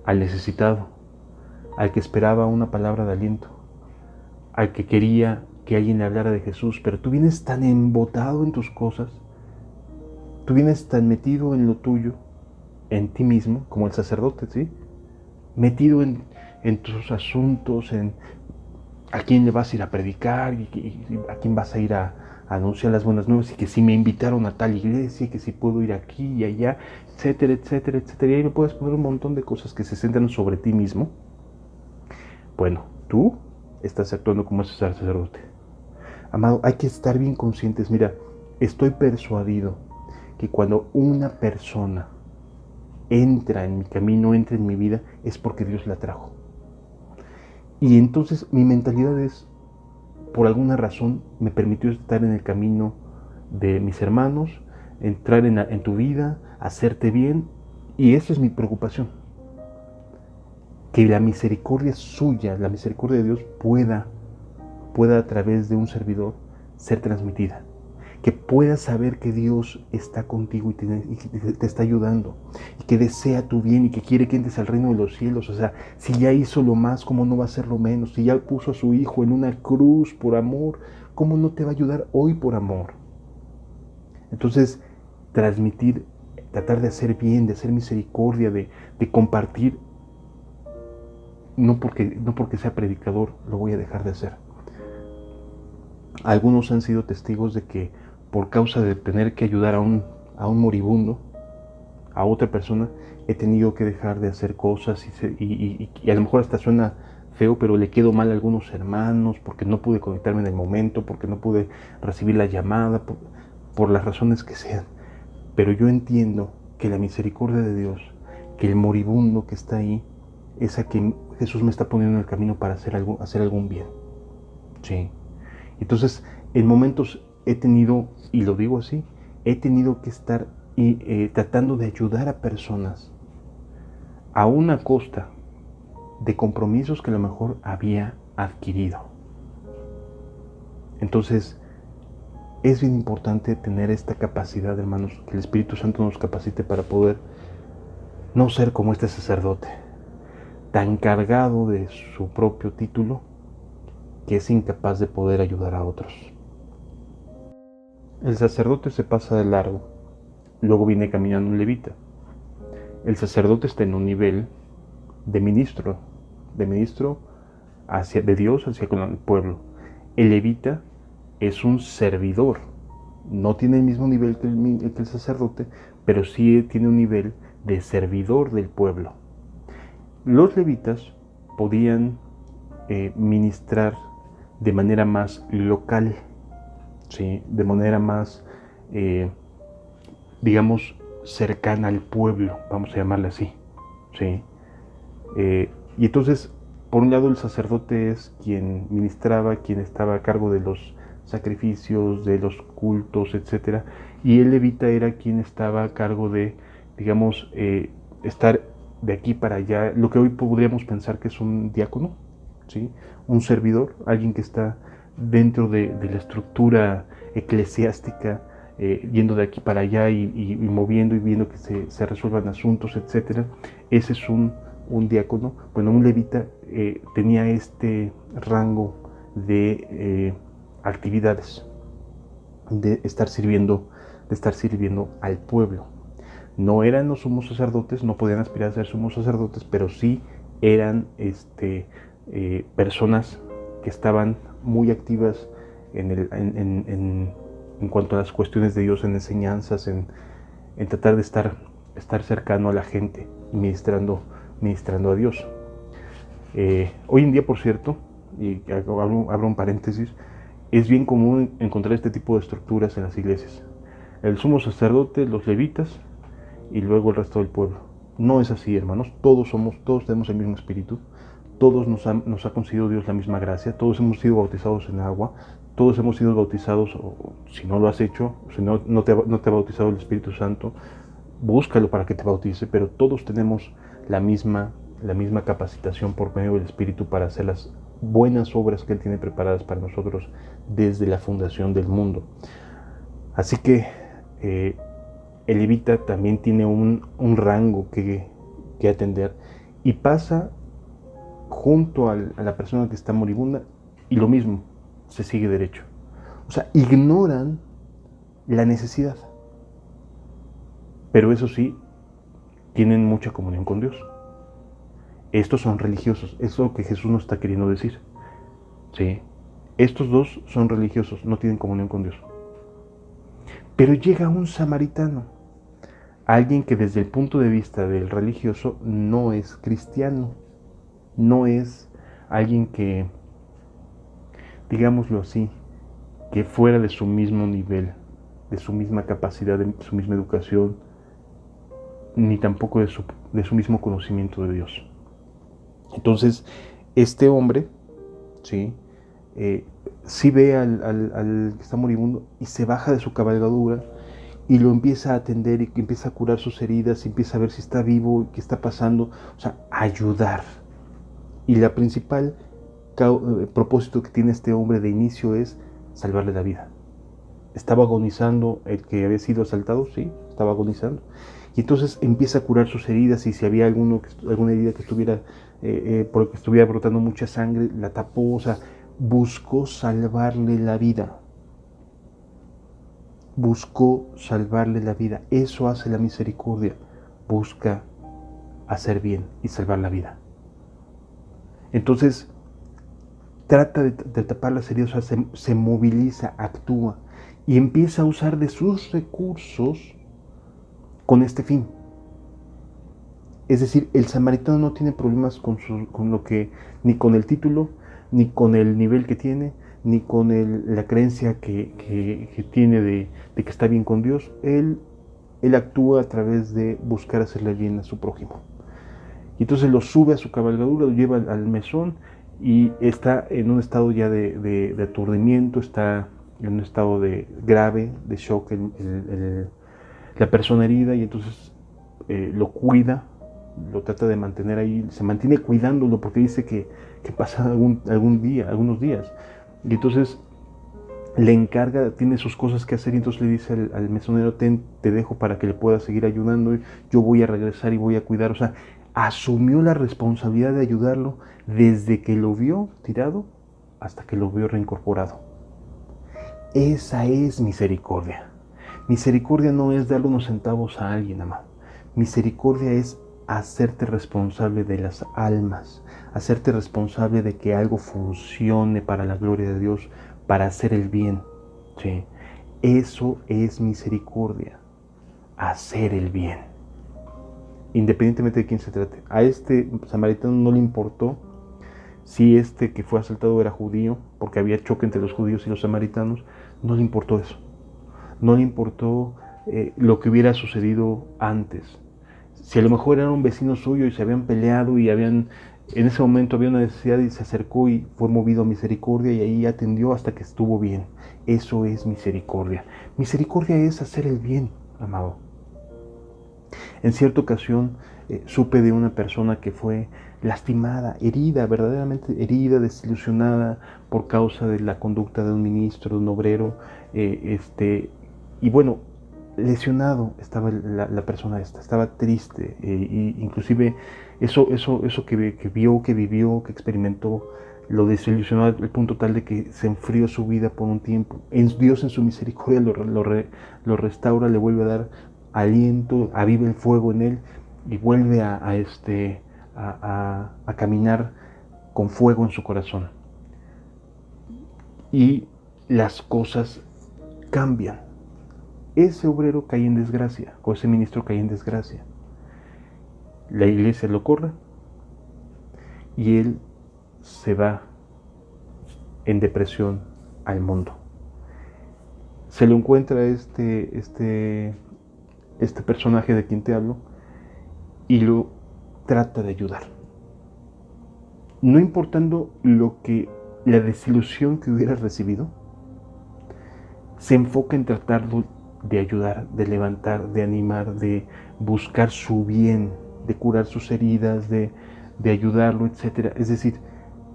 al necesitado, al que esperaba una palabra de aliento, al que quería que alguien le hablara de Jesús, pero tú vienes tan embotado en tus cosas, tú vienes tan metido en lo tuyo, en ti mismo, como el sacerdote, ¿sí? Metido en tus asuntos, en a quién le vas a ir a predicar, y a quién vas a ir a anunciar las buenas nuevas, y que si me invitaron a tal iglesia, y que si puedo ir aquí y allá, etcétera, etcétera, etcétera. Y ahí me puedes poner un montón de cosas que se centran sobre ti mismo. Bueno, tú estás actuando como ese sacerdote. Amado, hay que estar bien conscientes. Mira, estoy persuadido que cuando una persona entra en mi camino, entra en mi vida, es porque Dios la trajo. Y entonces mi mentalidad es, por alguna razón, me permitió estar en el camino de mis hermanos, entrar en tu vida, hacerte bien, y esa es mi preocupación. Que la misericordia suya, la misericordia de Dios pueda a través de un servidor ser transmitida. Que puedas saber que Dios está contigo y te está ayudando, y que desea tu bien y que quiere que entres al reino de los cielos. O sea, si ya hizo lo más, ¿cómo no va a hacer lo menos? Si ya puso a su Hijo en una cruz por amor, ¿cómo no te va a ayudar hoy por amor? Entonces, transmitir, tratar de hacer bien, de hacer misericordia, de compartir, no porque sea predicador lo voy a dejar de hacer. Algunos han sido testigos de que por causa de tener que ayudar a un moribundo, a otra persona, he tenido que dejar de hacer cosas y a lo mejor hasta suena feo, pero le quedo mal a algunos hermanos porque no pude conectarme en el momento, porque no pude recibir la llamada, por las razones que sean. Pero yo entiendo que la misericordia de Dios, que el moribundo que está ahí, es a quien Jesús me está poniendo en el camino para hacer algún bien. Sí. Entonces, en momentos he tenido, y lo digo así, he tenido que estar tratando de ayudar a personas a una costa de compromisos que a lo mejor había adquirido. Entonces, es bien importante tener esta capacidad, hermanos, que el Espíritu Santo nos capacite para poder no ser como este sacerdote, tan cargado de su propio título, que es incapaz de poder ayudar a otros. El sacerdote se pasa de largo, luego viene caminando un levita. El sacerdote está en un nivel de ministro de Dios hacia con el pueblo. El levita es un servidor, no tiene el mismo nivel que el sacerdote, pero sí tiene un nivel de servidor del pueblo. Los levitas podían ministrar de manera más local, ¿sí? De manera más, digamos, cercana al pueblo, vamos a llamarle así, ¿sí? Y entonces, por un lado, el sacerdote es quien ministraba, quien estaba a cargo de los sacrificios, de los cultos, etc. Y el levita era quien estaba a cargo de, digamos, estar de aquí para allá, lo que hoy podríamos pensar que es un diácono, ¿sí? Un servidor, alguien que está dentro de la estructura eclesiástica, yendo de aquí para allá y moviendo y viendo que se resuelvan asuntos, etc. Ese es un diácono. Bueno, un levita tenía este rango de actividades, de estar sirviendo al pueblo. No eran los sumos sacerdotes, no podían aspirar a ser sumos sacerdotes, pero sí eran personas que estaban muy activas en cuanto a las cuestiones de Dios, en enseñanzas, en tratar de estar cercano a la gente, ministrando a Dios. Hoy en día, por cierto, y abro un paréntesis, es bien común encontrar este tipo de estructuras en las iglesias. El sumo sacerdote, los levitas y luego el resto del pueblo. No es así, hermanos. Todos tenemos el mismo espíritu. Todos nos ha concedido Dios la misma gracia. Todos hemos sido bautizados en agua. Todos hemos sido bautizados, o si no lo has hecho, si no te ha bautizado el Espíritu Santo, búscalo para que te bautice, pero todos tenemos la misma capacitación por medio del Espíritu para hacer las buenas obras que Él tiene preparadas para nosotros desde la fundación del mundo. Así que el levita también tiene un rango que atender y pasa junto a la persona que está moribunda y lo mismo, se sigue derecho. O sea, ignoran la necesidad. Pero eso sí, tienen mucha comunión con Dios. Estos son religiosos, es lo que Jesús nos está queriendo decir. ¿Sí? Estos dos son religiosos, no tienen comunión con Dios. Pero llega un samaritano, alguien que desde el punto de vista del religioso no es cristiano, no es alguien que, digámoslo así, que fuera de su mismo nivel, de su misma capacidad, de su misma educación, ni tampoco de su mismo conocimiento de Dios. Entonces, este hombre, ¿sí? Sí ve al que está moribundo y se baja de su cabalgadura y lo empieza a atender y empieza a curar sus heridas y empieza a ver si está vivo, qué está pasando, o sea, ayudar. Y la principal propósito que tiene este hombre de inicio es salvarle la vida. Estaba agonizando el que había sido asaltado, sí, estaba agonizando. Y entonces empieza a curar sus heridas y si había alguna herida que estuviera, porque estuviera brotando mucha sangre, la tapó, o sea, buscó salvarle la vida. Buscó salvarle la vida. Eso hace la misericordia. Busca hacer bien y salvar la vida. Entonces, trata de tapar las heridas, o sea, se moviliza, actúa y empieza a usar de sus recursos con este fin. Es decir, el samaritano no tiene problemas con lo que, ni con el título, ni con el nivel que tiene, ni con la creencia que tiene de que está bien con Dios. Él actúa a través de buscar hacerle bien a su prójimo. Y entonces lo sube a su cabalgadura, lo lleva al mesón y está en un estado ya de aturdimiento, está en un estado grave, de shock la persona herida, y entonces lo cuida, lo trata de mantener ahí, se mantiene cuidándolo porque dice que pasa algunos días. Y entonces le encarga, tiene sus cosas que hacer y entonces le dice al mesonero, te dejo para que le puedas seguir ayudando, yo voy a regresar y voy a cuidar. O sea, asumió la responsabilidad de ayudarlo desde que lo vio tirado hasta que lo vio reincorporado. Esa es misericordia. Misericordia no es darle unos centavos a alguien, amado. Misericordia es hacerte responsable de las almas, hacerte responsable de que algo funcione para la gloria de Dios, para hacer el bien. ¿Sí? Eso es misericordia, hacer el bien, independientemente de quién se trate. A este samaritano no le importó si este que fue asaltado era judío, porque había choque entre los judíos y los samaritanos. No le importó eso. No le importó lo que hubiera sucedido antes. Si a lo mejor era un vecino suyo y se habían peleado y en ese momento había una necesidad y se acercó y fue movido a misericordia y ahí atendió hasta que estuvo bien. Eso es misericordia. Misericordia es hacer el bien, amado. En cierta ocasión supe de una persona que fue lastimada, herida, verdaderamente herida, desilusionada por causa de la conducta de un ministro, de un obrero, y bueno, lesionado estaba la persona esta, estaba triste, inclusive eso que vio, que vivió, que experimentó, lo desilusionó al punto tal de que se enfrió su vida por un tiempo. Dios en su misericordia lo restaura, le vuelve a dar aliento, aviva el fuego en él y vuelve a caminar con fuego en su corazón. Y las cosas cambian. Ese obrero cae en desgracia, o ese ministro cae en desgracia. La iglesia lo corre y él se va en depresión al mundo. Se lo encuentra este personaje de quien te hablo y lo trata de ayudar. No importando la desilusión que hubiera recibido, se enfoca en tratarlo de ayudar, de levantar, de animar, de buscar su bien, de curar sus heridas, de ayudarlo, etc. Es decir,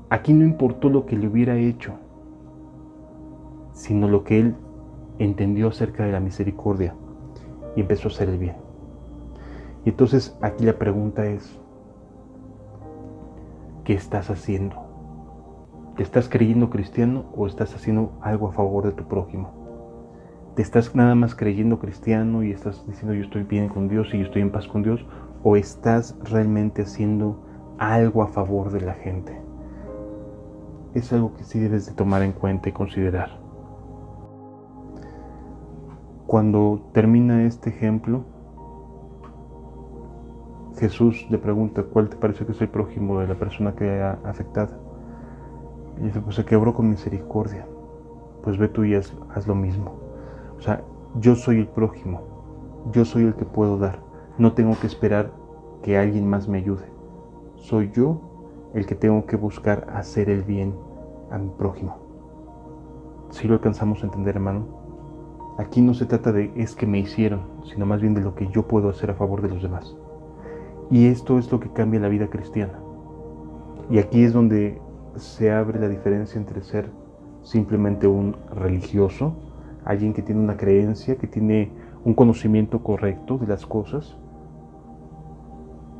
aquí no importó lo que le hubiera hecho, sino lo que él entendió acerca de la misericordia y empezó a hacer el bien. Y entonces aquí la pregunta es, ¿qué estás haciendo? ¿Te estás creyendo cristiano o estás haciendo algo a favor de tu prójimo? ¿Te estás nada más creyendo cristiano y estás diciendo yo estoy bien con Dios y yo estoy en paz con Dios? ¿O estás realmente haciendo algo a favor de la gente? Es algo que sí debes de tomar en cuenta y considerar. Cuando termina este ejemplo, Jesús le pregunta, ¿cuál te parece que es el prójimo de la persona que ha afectada? Y dice, pues el que obró con misericordia. Pues ve tú y haz lo mismo. O sea, yo soy el prójimo, yo soy el que puedo dar. No tengo que esperar que alguien más me ayude. Soy yo el que tengo que buscar hacer el bien a mi prójimo. ¿Sí lo alcanzamos a entender, hermano? Aquí no se trata de es que me hicieron, sino más bien de lo que yo puedo hacer a favor de los demás. Y esto es lo que cambia la vida cristiana. Y aquí es donde se abre la diferencia entre ser simplemente un religioso, alguien que tiene una creencia, que tiene un conocimiento correcto de las cosas,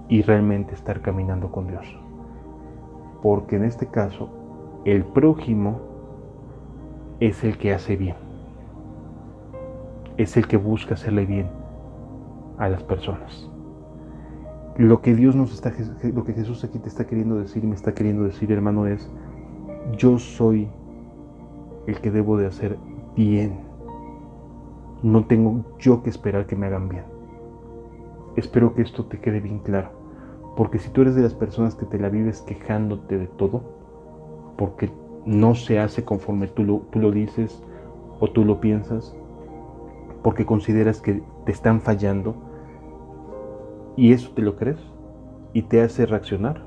y realmente estar caminando con Dios. Porque en este caso, el prójimo es el que hace bien, es el que busca hacerle bien a las personas. Lo que Jesús aquí te está queriendo decir y me está queriendo decir, hermano, es: yo soy el que debo de hacer bien. No tengo yo que esperar que me hagan bien. Espero que esto te quede bien claro, porque si tú eres de las personas que te la vives quejándote de todo, porque no se hace conforme tú lo dices o tú lo piensas, porque consideras que te están fallando, y eso te lo crees y te hace reaccionar,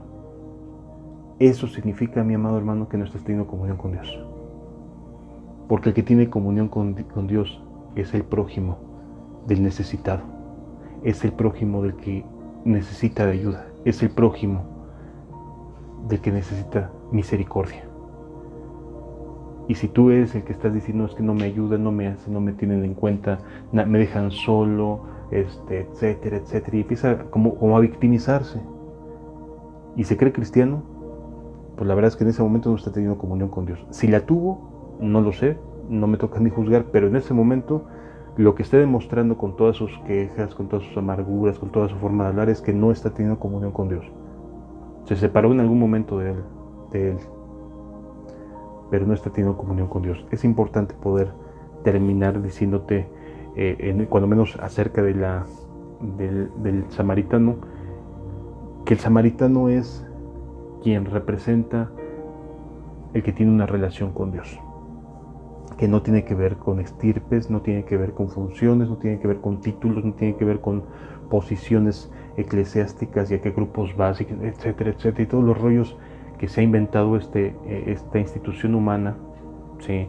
eso significa, mi amado hermano, que no estás teniendo comunión con Dios. Porque el que tiene comunión con Dios es el prójimo del necesitado, es el prójimo del que necesita de ayuda, es el prójimo del que necesita misericordia. Y si tú eres el que estás diciendo es que no me ayudan, no me hacen, no me tienen en cuenta, me dejan solo, etcétera, etcétera, y empieza como a victimizarse y se cree cristiano, pues la verdad es que en ese momento no está teniendo comunión con Dios. Si la tuvo, no lo sé, no me toca ni juzgar, pero en ese momento lo que está demostrando con todas sus quejas, con todas sus amarguras, con toda su forma de hablar, es que no está teniendo comunión con Dios. Se separó en algún momento de él, pero no está teniendo comunión con Dios. Es importante poder terminar diciéndote, cuando menos acerca de del samaritano, que el samaritano es quien representa el que tiene una relación con Dios, que no tiene que ver con estirpes, no tiene que ver con funciones, no tiene que ver con títulos, no tiene que ver con posiciones eclesiásticas y a qué grupos vas, etcétera, etcétera, y todos los rollos que se ha inventado esta institución humana, ¿sí?,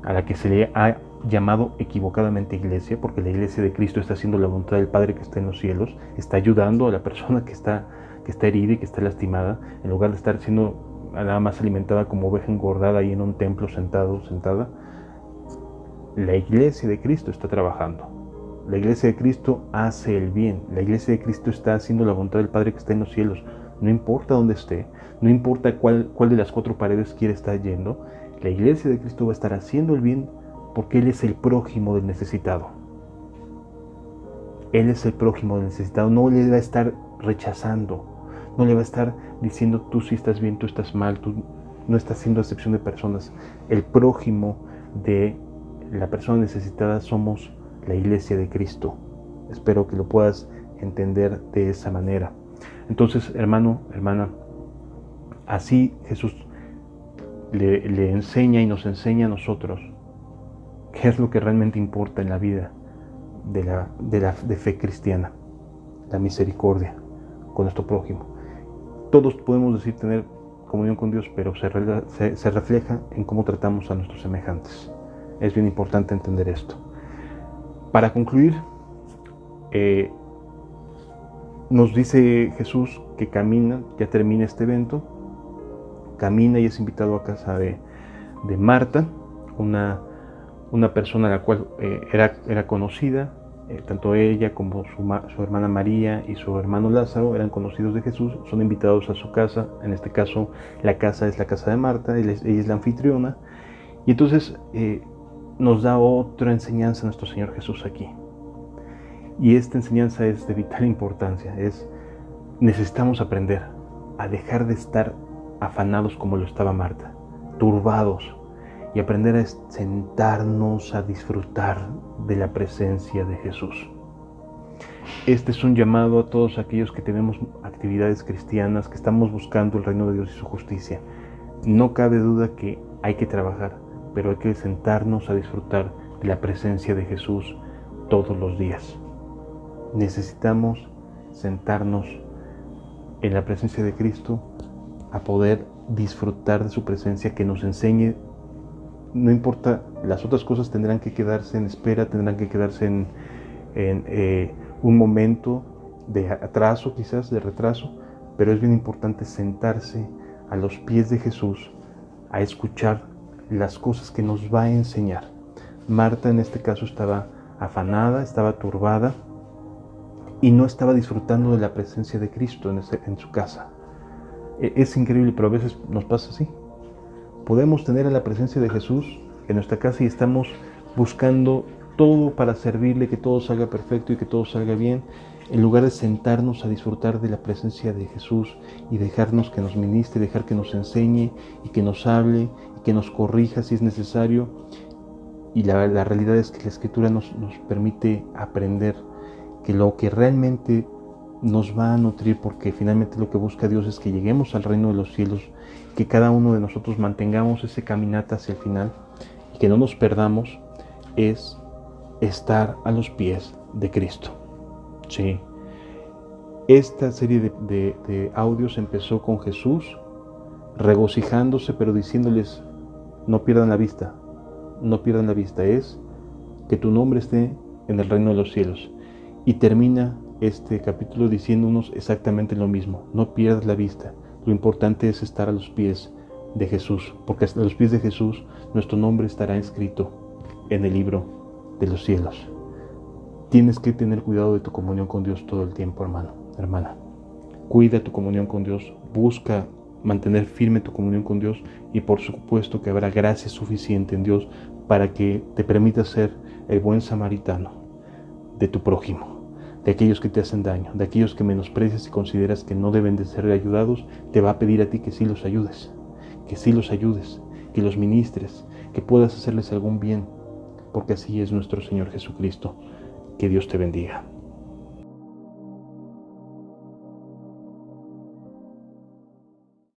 a la que se le ha llamado equivocadamente iglesia, porque la iglesia de Cristo está haciendo la voluntad del Padre que está en los cielos, está ayudando a la persona que está herida y que está lastimada, en lugar de estar siendo nada más alimentada como oveja engordada ahí en un templo sentada. La iglesia de Cristo está trabajando. La iglesia de Cristo hace el bien. La iglesia de Cristo está haciendo la voluntad del Padre que está en los cielos. No importa dónde esté, no importa cuál de las cuatro paredes quiere estar yendo, la iglesia de Cristo va a estar haciendo el bien porque Él es el prójimo del necesitado. Él es el prójimo del necesitado, no le va a estar rechazando, no le va a estar diciendo tú sí estás bien, tú estás mal, tú no estás haciendo acepción de personas. El prójimo de la persona necesitada somos la iglesia de Cristo. Espero que lo puedas entender de esa manera. Entonces, hermano, hermana, así Jesús le enseña y nos enseña a nosotros qué es lo que realmente importa en la vida de fe cristiana: la misericordia con nuestro prójimo. Todos podemos decir tener comunión con Dios, pero se refleja en cómo tratamos a nuestros semejantes. Es bien importante entender esto. Para concluir, nos dice Jesús que camina, ya termina este evento, camina y es invitado a casa de Marta, una persona a la cual era conocida. Tanto ella como su hermana María y su hermano Lázaro eran conocidos de Jesús, son invitados a su casa. En este caso, la casa es la casa de Marta, ella es la anfitriona, y entonces nos da otra enseñanza nuestro Señor Jesús aquí. Y esta enseñanza es de vital importancia. Necesitamos aprender a dejar de estar afanados como lo estaba Marta, turbados, y aprender a sentarnos a disfrutar de la presencia de Jesús. Este es un llamado a todos aquellos que tenemos actividades cristianas, que estamos buscando el reino de Dios y su justicia. No cabe duda que hay que trabajar, pero hay que sentarnos a disfrutar de la presencia de Jesús todos los días. Necesitamos sentarnos en la presencia de Cristo a poder disfrutar de su presencia, que nos enseñe. No importa, las otras cosas tendrán que quedarse en espera, tendrán que quedarse en un momento de atraso, quizás de retraso, pero es bien importante sentarse a los pies de Jesús a escuchar las cosas que nos va a enseñar. Marta en este caso estaba afanada, estaba turbada y no estaba disfrutando de la presencia de Cristo en su casa. Es increíble, pero a veces nos pasa así. Podemos tener a la presencia de Jesús en nuestra casa y estamos buscando todo para servirle, que todo salga perfecto y que todo salga bien, en lugar de sentarnos a disfrutar de la presencia de Jesús y dejarnos que nos ministre, dejar que nos enseñe y que nos hable y que nos corrija si es necesario. Y la realidad es que la Escritura nos permite aprender que lo que realmente nos va a nutrir, porque finalmente lo que busca Dios es que lleguemos al reino de los cielos, que cada uno de nosotros mantengamos ese caminata hacia el final y que no nos perdamos, es estar a los pies de Cristo. Sí. Esta serie de audios empezó con Jesús regocijándose, pero diciéndoles: no pierdan la vista, no pierdan la vista, es que tu nombre esté en el reino de los cielos. Y termina este capítulo diciéndonos exactamente lo mismo: no pierdas la vista, lo importante es estar a los pies de Jesús, porque a los pies de Jesús nuestro nombre estará escrito en el libro de los cielos. Tienes que tener cuidado de tu comunión con Dios todo el tiempo, hermano, hermana. Cuida tu comunión con Dios, busca mantener firme tu comunión con Dios, y por supuesto que habrá gracia suficiente en Dios para que te permita ser el buen samaritano de tu prójimo, de aquellos que te hacen daño, de aquellos que menosprecias y consideras que no deben de ser ayudados. Te va a pedir a ti que sí los ayudes, que los ministres, que puedas hacerles algún bien, porque así es nuestro Señor Jesucristo. Que Dios te bendiga.